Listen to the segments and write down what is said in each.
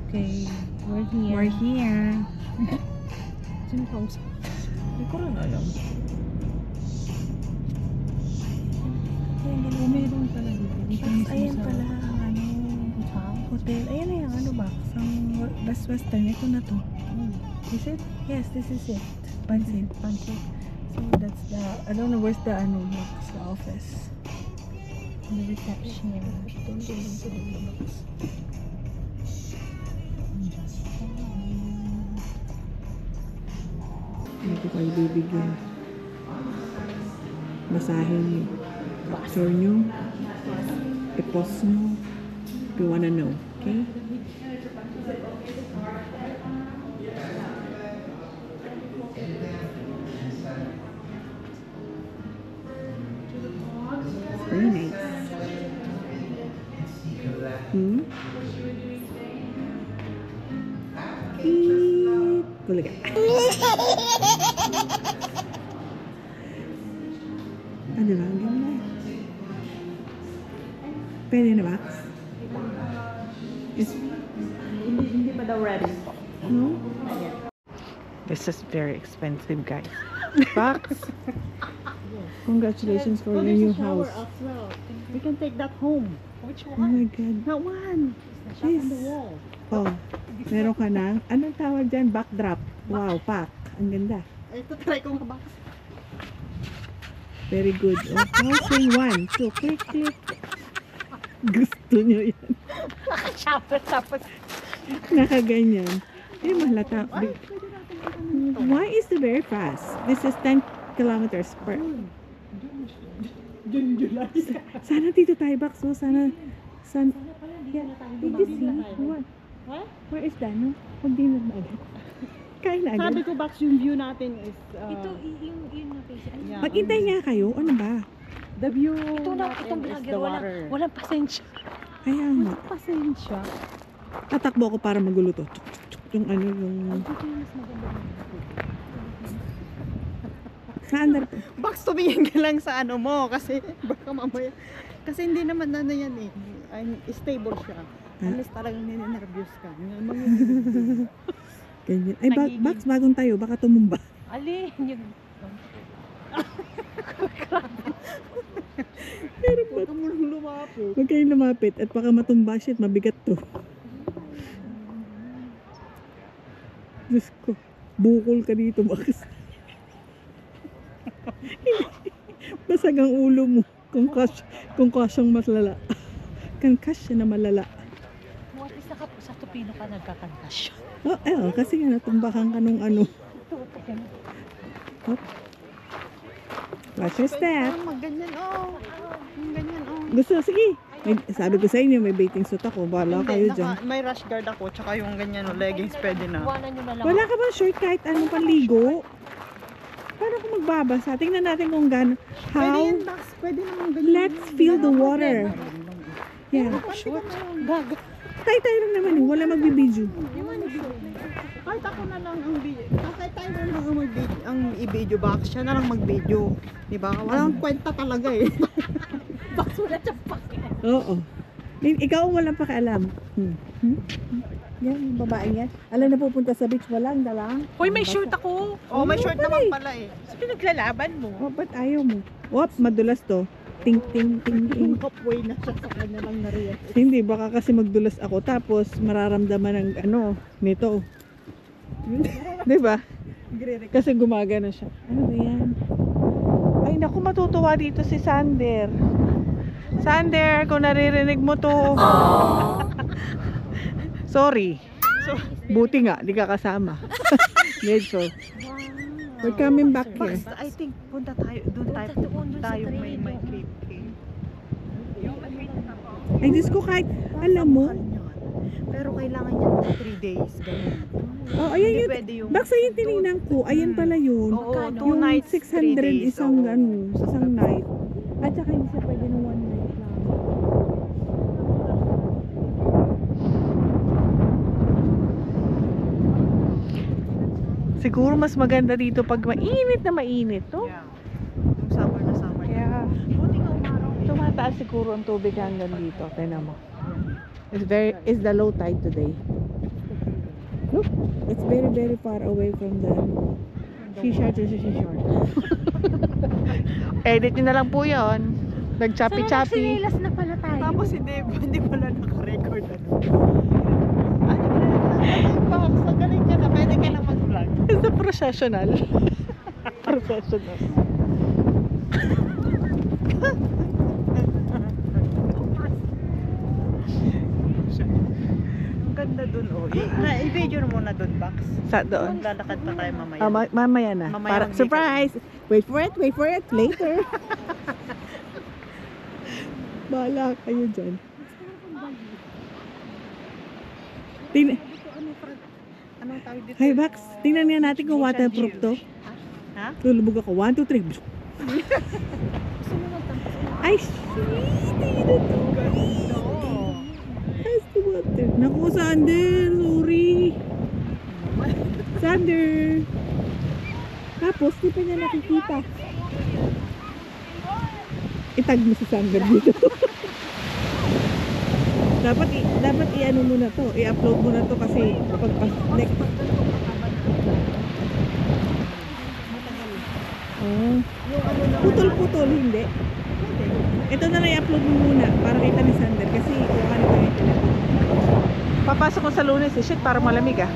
Okay, we're here. We're here. Sino kausap? Hindi ko rin alam. Meron pala dito. Ayan pala ang ano, hotel. Ayan na yung ano box. Ang Best Western. Ito na to. Is it? Yes, this is it. Pansit. Pansit. So that's the, I don't know where's the ano box, the office. The reception. Ito kayo bibigyan. Basahin niyo. Picture niyo. I-post niyo. If you wanna know. Okay? Very nice. Bulaga. Ano ba? Ang ganda. Pwede na ba? Hindi pa daw ready. No? This is very expensive, guys. Box. Congratulations for your new house. We can take that home. Which Oh my God. That one. Yes. On the wall. Oh, meron ka na. Anong tawag dyan? Backdrop. Wow, pack. Ang ganda. Ito, try ko nga box. Very good. Oh, housing 1, 2, click, click. Gusto nyo yan. Tapos. Nakaganyan. Eh, mahalata. Why is it very fast? This is 10 kilometers per. July. Sana dito tayo, Bax. Oh, sana. Yeah. Did you see? What? What? Where is that? No? Huwag din na agad. Kain na Sabi agad. ko box yung view natin is Ito, yung na face. yeah, Mag-intay nga kayo. Ano ba? the view Ito na, natin itong is vlogger. the water. Walang pasensya. Kaya nga. Pasensya. Tatakbo ako para magulo to. Tuk, tuk, tuk. Yung ano, yung... Ito yung mas maganda. Saan na? Box, tumingin ka lang sa ano mo kasi baka mamaya. Kasi hindi naman ano yan eh. Stable siya. Unless talagang ninenervyos ka. Ganyan. Ay, Bax, bagong tayo. Baka tumumba. Alin, yung... Huwag ka muna lumapit. Huwag kayong lumapit at baka matumba siya at mabigat to. Diyos ko. Bukol ka dito, Bax. Basag ang ulo mo. Kung kasyang malala. Concussion na malala. At least sa Tupino ka nagkakantasyon. Oh, kasi nga natumbakan ka nung ano. Hop. Watch your step. Magganyan ganyan Gusto, sige. Sabi ko sa inyo, may bathing suit ako. Bahala kayo dyan. May rash guard ako, tsaka yung ganyan leggings pwede na. Iwanan nyo na lang. Wala ka bang short kahit anong panligo? Paano kung magbabasa? Tingnan natin kung gano'n. Pwede How? yan, Box. Pwede naman ganyan. Let's feel the water. Yeah. Short. Gaga. Tayo lang naman eh. Wala magbibideo. Kahit ako na lang ang video. Kahit tayo na lang ang i-video box. Siya na lang mag-video. Diba? Walang kwenta talaga eh. Box, wala siyang pakialam. Oo. Ikaw ang walang pakialam. Yan, yung babae yan. Alam na pupunta sa beach, walang dalang. Hoy, may shirt ako. Oh, may short naman pala eh. Sa pinaglalaban mo. Oh, ba't ayaw mo? Wop, madulas to. Ting, ting, ting, ting. Halfway na siya sa kanya lang na-react. Hindi, baka kasi magdulas ako. Tapos, mararamdaman ng ano, nito. Diba? Kasi gumagana siya. Ano ba yan? Ay, naku, matutuwa dito si Sander. Sander, kung naririnig mo to. Sorry. Buti nga, di ka kasama. Medyo. We're coming back here. Box, I think punta tayo. Doon tayo may cave. Ay, Diyos ko, kahit, alam mo, Pero kailangan niya 3 days. Ganun. oh, ayan Hindi yun. pwede yung... Bak sa yung tinignan ko, ayan pala yun. Oo, 2 Yung nights, 3 600 days. isang, Oo. isang night. At saka hindi siya pwede ng 1 night lang. Siguro mas maganda dito pag mainit na mainit, no? Yeah. Yung summer na summer. Kaya, Buti nga umaraw. tumataas siguro ang tubig hanggang dito. Tignan mo. It's the low tide today. Look, it's very, very far away from the seashore to the seashore. Edit nyo na lang po yun. Nag-choppy-choppy. Sinilas na pala tayo. Tapos hindi pala naka-record ano. Ano ba na box? Ang galing ka na. Pwede ka na mag-vlog. It's a processional. Processional. Ang ganda dun oh. I-video mo na dun, Box. Sa doon. Lalakad pa tayo mamaya. Mamaya na. Mamaya Para, mag-video. surprise! Wait for it, later. Bahala kayo dyan. Anong tawag dito? Hi, Bax. Tingnan nga natin kung waterproof to. Ha? Lulubog ako. 1, 2, 3. Ay, sweetie na to. Has the water. Naku, Sander. Sorry. Sander. Tapos, di pa niya nakikita. Itag mo si Sander dito. dapat i-ano mo na to. I-upload mo na to kasi kapag next. Oh. Putol-putol, hindi. Ito na lang i-upload mo muna para kita ni Sander kasi yung ano tayo ito. Papasok ko sa Lunes eh. Shit, parang malamig ah.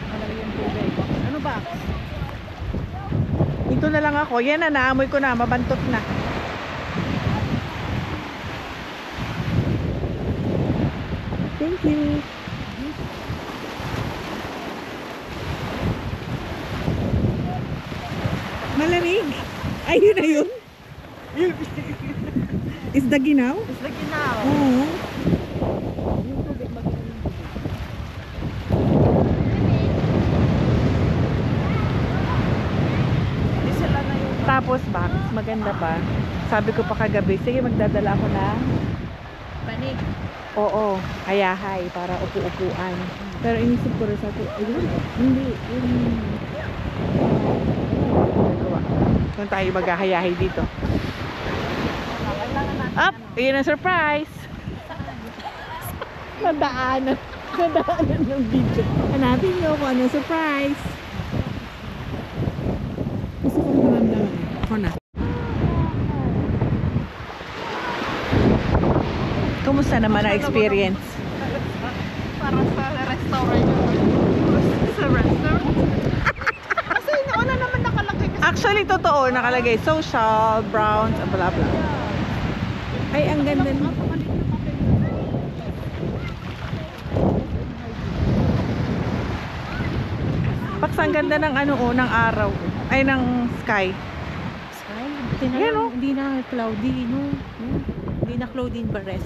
Malamig yung tubig. Ano, Box? Ito na lang ako. Yan na, naamoy ko na. Mabantot na. Thank you. Malamig. Ayun na yun. Is the ginaw? Is the ginaw. Oo. Yung tubig mag-inom. Hindi sila na yung Tapos Max, maganda pa. Sabi ko pa kagabi, sige magdadala ako ng Panig. oo, hayahay para upu-upuan. Pero inisip ko rin sa akin, ayun, hindi, yung kung tayo maghahayahay dito. Up! Yun ang surprise! Nadaanan ng video. Hanapin nyo kung anong surprise. Gusto ko maramdaman. Ako na. Kumusta naman ang experience? para sa restaurant yun. Sa restaurant? Kasi nauna naman nakalagay kasi. Actually, totoo. Nakalagay social, browns, blah blah. Ay, ang ganda. Paks, ang ganda ng ano, ng araw. Ay, ng sky. Sky, buti na Yan, lang, oh. hindi na cloudy, no? Hindi na cloudy in Bares.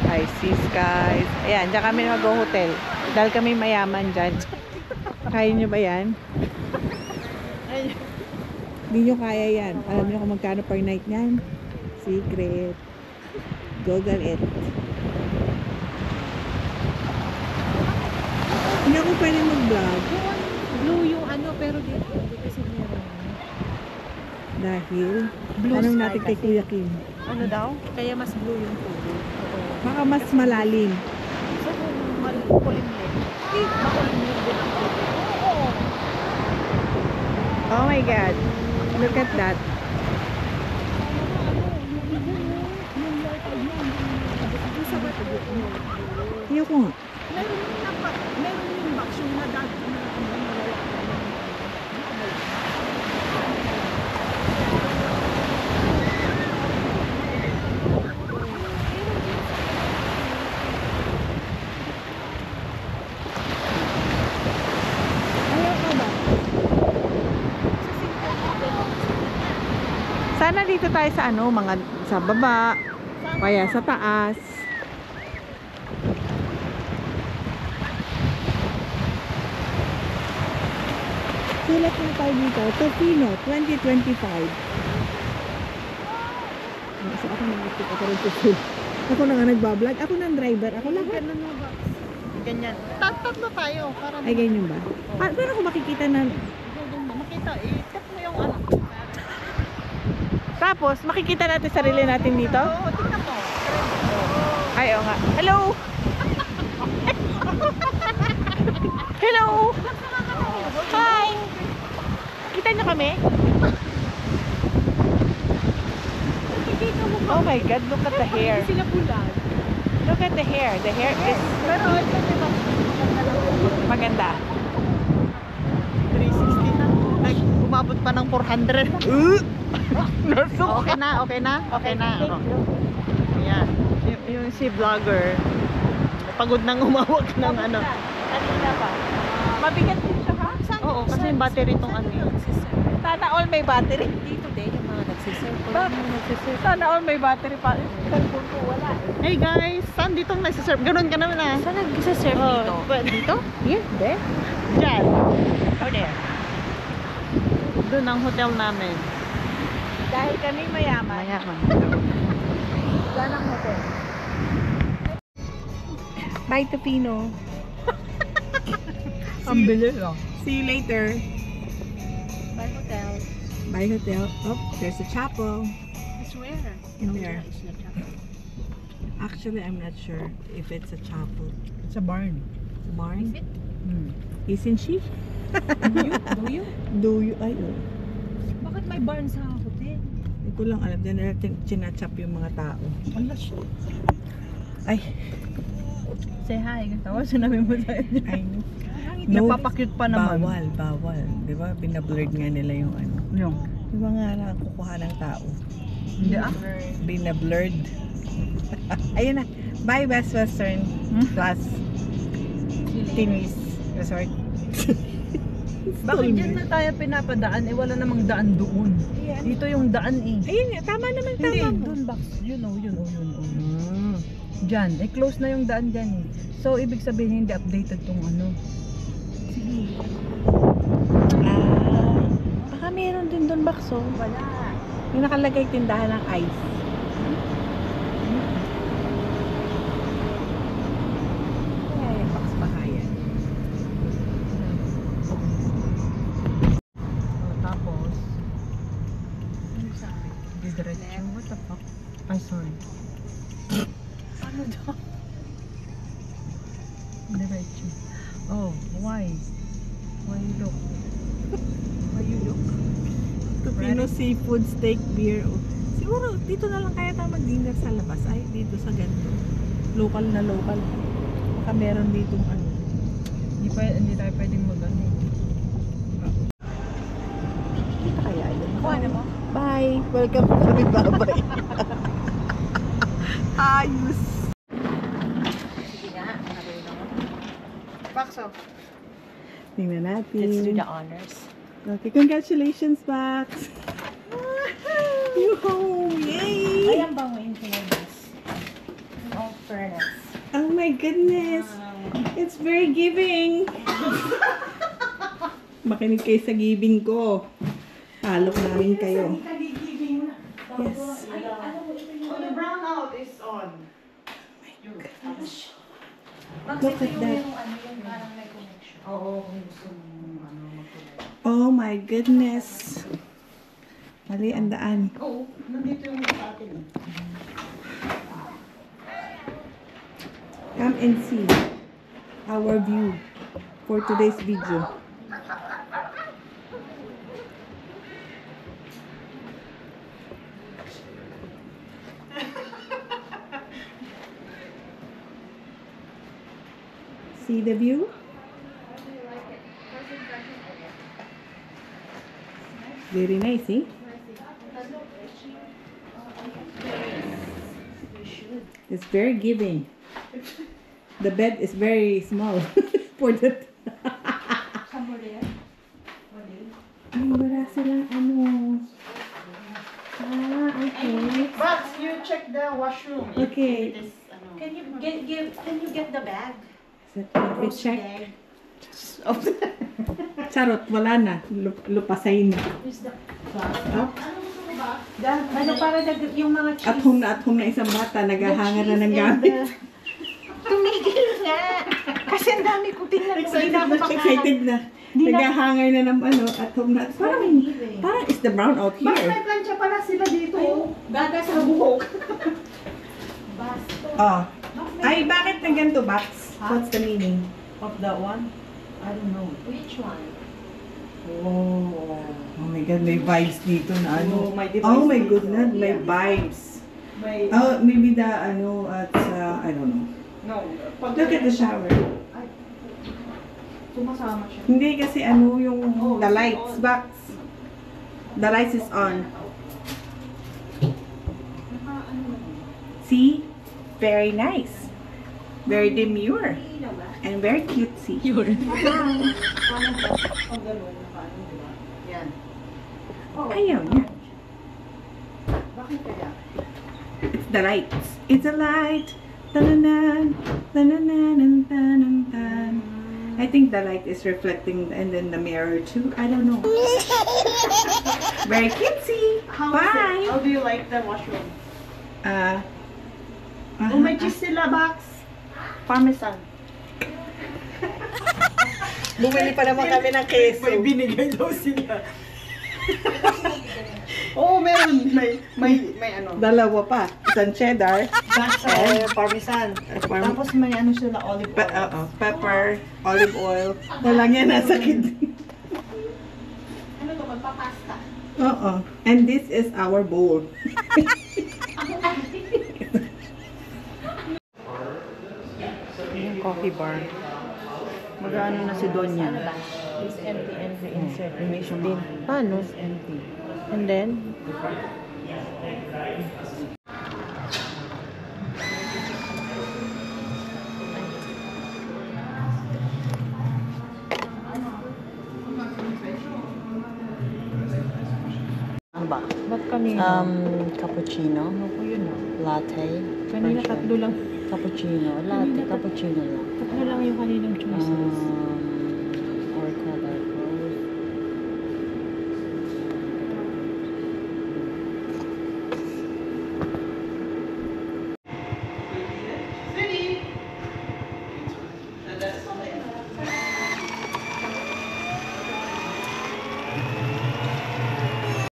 I see skies. Ayan, dyan kami mag-hotel. Dahil kami mayaman dyan. Kaya nyo ba yan? Hindi nyo kaya yan. Alam nyo kung magkano per night yan? Secret. Google it. Hindi ako pwede mag-vlog. Blue yung ano, pero dito kasi meron. Dahil, Blue anong sky natin kay kasi. Kuya Kim? Ano daw? Kaya mas blue yung tubig. Oo. Baka mas malalim. So kung makulimlim. Makulimlim din ang tubig. Oo. Oh my God. Look at that. Ayoko nga. Meron yung box yung nadad na Ayoko ba? Sana dito tayo sa ano, mga sa baba, kaya sa taas. Sulat na tayo dito, Tofino 2025. So ako nag-isip ako rin susunod. Ako na nga nagbablog, ako na ang driver, ako lahat. ganun yung box. Ganyan. Tatlo tayo. Para Ay, ganyan ba? Ah, paano ko makikita na? makita, i-tap mo yung ano. Tapos, makikita natin sarili natin dito? Oo, tingnan mo. Ay, oo nga. Hello! Hello! Hi! Kita niyo kami? Oh my God, look at the hair. Sila bulag. Look at the hair. The hair is Pero ito diba? maganda. 360 na. Like, umabot pa ng 400. Okay na, okay na? Okay na. Oh. Ayan. Yung si vlogger, pagod nang umawag ng ano. Kanina pa. Mabigat din siya ha? Oo, kasi yung battery tong ano yun. Sana all may battery. Dito din yung mga nagsiserve. Sana all may battery pa. Cellphone ko wala. Hey guys, saan ditong nagsiserve? Ganun ka naman ah. Saan nagsiserve dito? Dito? Here, there. Diyan. Oh, there. Doon ang hotel namin. Dahil kami mayaman. Mayaman. Wala ng hotel. Bye, Topino. Ang bilis lang. See you later. Bye, hotel. Bye, hotel. Oh, there's a chapel It's where? in there. It's not chapel. Actually, I'm not sure if it's a chapel. It's a barn. Barn? Is it? Isn't she? Do you? Do you? Ay, oh. Bakit may barn sa hotel? Hindi ko lang alam. Diyan natin chinachap yung mga tao. Wala siya. Ay, Say hi. Tawa siya namin mo tayo. I know. No, napapakyut pa naman. Bawal, bawal. Di ba? Binablurred nga nila yung ano. Yung. Di ba nga nakukuha ng tao? Hindi ah. Binablurred. Ayun na. Bye, Best Western Plus Tinis Resort. Bakit dyan na tayo pinapadaan? Eh wala namang daan doon. Ayan. Dito yung daan eh. Ayun nga, tama naman, Hindi, tama mo. doon box. Yun oh, yun oh, yun oh. Mm. Dyan. Eh close na yung daan dyan eh. So ibig sabihin hindi updated tong ano. Baka meron din doon bakso. Wala. Yung nakalagay tindahan ng ice. Kaya yung box baka yan. Tapos, didiretso. What the fuck? Ay, sorry. Ano daw? Diretso. Oh, why? Why you look? Why you look? Tupino seafood steak beer. Siguro dito na lang kaya tayo mag-dinner sa labas. Ay, dito sa ganito. Local na local. Baka meron dito ano. Hindi tayo pwedeng mag-ano. Kita kaya yun. Ano mo? Bye. Welcome to the babay. Ayos. Sige nga. Sabi naman. Bakso. Tingnan natin. Let's do the honors. Okay, congratulations, Bax. Yoo-hoo! Yay! Ay, ang bango in fairness. In all fairness. Oh my goodness! It's very giving! Makinig kayo sa giving ko. Halok namin kayo. Yes. Oh, the brownout is on. Look at that. Oo, kung gusto mong ano, mag-collect. Oh my goodness! Mali ang daan. Oo, nandito yung sa atin eh. Come and see our view for today's video. See the view? Very nice, eh? It's very giving. The bed is very small for the... Ay, wala silang ano. Ah, okay. But you check the washroom. Okay. It is, ano. Can you get the bag? Is that what we check? Charot, wala na. Lupasay na. Where's the Ah, Ano para yung mga at home na isang bata. Naghahangar na ng gamit. Tumigil nga! Kasi ang dami ko tingnan ko. Hindi na ako makahanap. Excited na. Naghahangar na ng ano. At home na. Parang is the brown out Bakit here. may plancha pala sila dito? Gaga sa buhok. Oh. Ay, bakit na ganito, Bax? What's the meaning? Of that one? I don't know. Which one? Oh my God, may vibes dito na ano. Oh, may device Oh my dito. goodness, may Yeah. vibes. May, Oh, maybe the ano at I don't know. no. Pag, Look at the shower. Ay, sumasama siya. Hindi kasi ano yung Oh, the it's lights on. box. The lights is on. See? Very nice. Very demure. And very cutesy. Pag ganun, nakaano, di ba? Yan. Ayaw niya. Bakit kaya? It's the lights. It's a light. Tananan. Tananan. Tananan. I think the light is reflecting and then the mirror too. I don't know. Very cutesy. Bye. How do you like the washroom? Uh, May cheese sila, Box. Parmesan. Bumili pa naman kami ng queso. May binigay daw sila. Oo, meron. May ano. Dalawa pa. Isang cheddar. Parmesan. Parm- Tapos may ano sila, olive oil. Pepper, olive oil. Walang yan nasa kidney. Ano to? Magpapasta. Oo. And this is our bowl. Yung coffee bar. Mag-ano na si Donya. Is empty and reinsert. Information Bin. Paano? empty. And then? Ano ba? Ba't kanina? Cappuccino, Ano ko yun ah? latte, Kanina tatlo lang. cappuccino, latte, cappuccino lang. Tatlo lang yung kaninang choices. Or color rose.